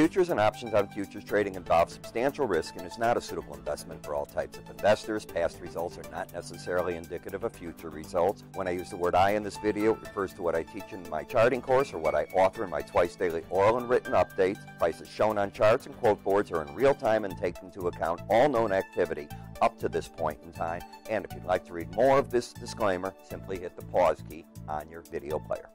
Futures and options on futures trading involve substantial risk and is not a suitable investment for all types of investors. Past results are not necessarily indicative of future results. When I use the word I in this video, it refers to what I teach in my charting course or what I author in my twice daily oral and written updates. Prices shown on charts and quote boards are in real time and take into account all known activity up to this point in time. And if you'd like to read more of this disclaimer, simply hit the pause key on your video player.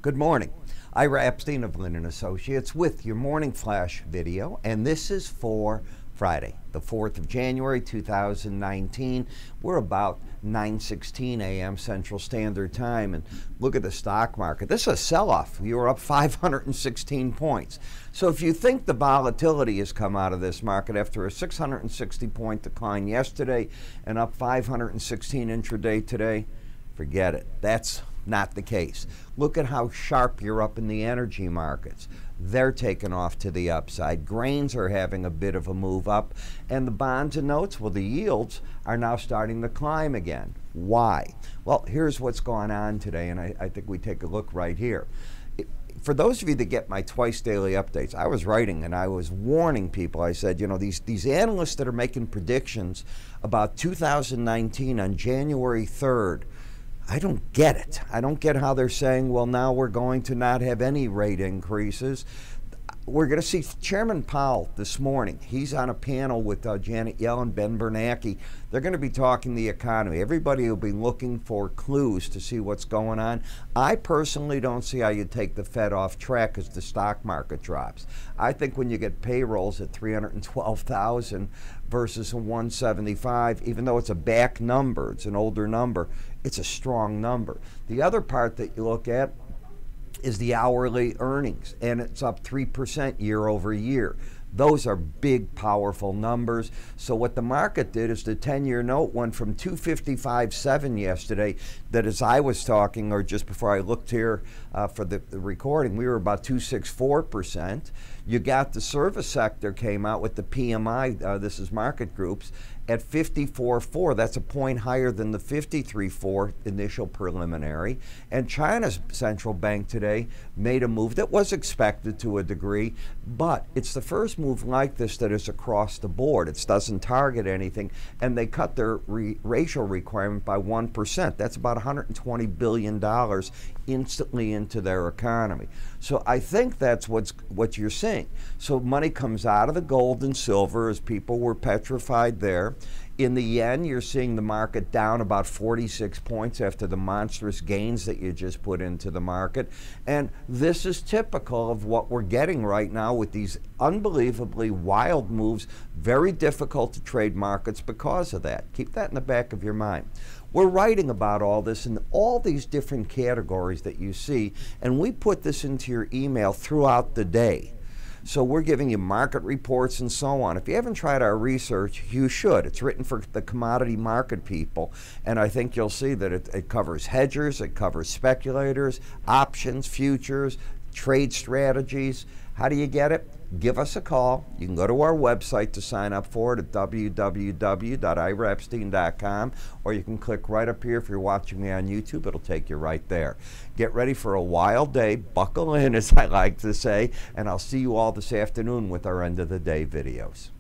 Good morning. Ira Epstein of Linn Associates with your morning flash video, and this is for Friday, the 4th of January, 2019. We're about 9:16 a.m. Central Standard Time, and look at the stock market. This is a sell-off. You were up 516 points. So if you think the volatility has come out of this market after a 660-point decline yesterday and up 516 intraday today, forget it. That's not the case. Look at how sharp you're up in the energy markets. They're taking off to the upside. Grains are having a bit of a move up, and the bonds and notes, well, the yields are now starting to climb again. Why? Well, here's what's going on today, and I think we take a look right here. For those of you that get my twice daily updates, I was writing and I was warning people. I said, you know, these analysts that are making predictions about 2019 on January 3rd, I don't get it. I don't get how they're saying, well, now we're going to not have any rate increases. We're going to see Chairman Powell this morning. He's on a panel with Janet Yellen, Ben Bernanke. They're going to be talking the economy. Everybody will be looking for clues to see what's going on. I personally don't see how you take the Fed off track as the stock market drops. I think when you get payrolls at 312,000 versus a 175, even though it's a back number, it's an older number, it's a strong number. The other part that you look at is the hourly earnings, and it's up 3% year over year. Those are big, powerful numbers. So what the market did is the 10-year note went from 255.7 yesterday, that as I was talking, or just before I looked here for the recording, we were about 264%. You got the service sector came out with the PMI, this is market groups, at 54.4. That's a point higher than the 53.4 initial preliminary. And China's central bank today made a move that was expected to a degree, but it's the first move like this that is across the board. It doesn't target anything, and they cut their ratio requirement by 1%. That's about $120 billion instantly into their economy. So I think that's what you're seeing. So money comes out of the gold and silver as people were petrified there. In the yen, you're seeing the market down about 46 points after the monstrous gains that you just put into the market. And this is typical of what we're getting right now with these unbelievably wild moves. Very difficult to trade markets because of that. Keep that in the back of your mind. We're writing about all this in all these different categories that you see, and we put this into your email throughout the day. So we're giving you market reports and so on. If you haven't tried our research, you should. It's written for the commodity market people, and I think you'll see that it covers hedgers, it covers speculators, options, futures, trade strategies. How do you get it? Give us a call. You can go to our website to sign up for it at www.iraepstein.com, or you can click right up here if you're watching me on YouTube. It'll take you right there. Get ready for a wild day. Buckle in, as I like to say, and I'll see you all this afternoon with our end of the day videos.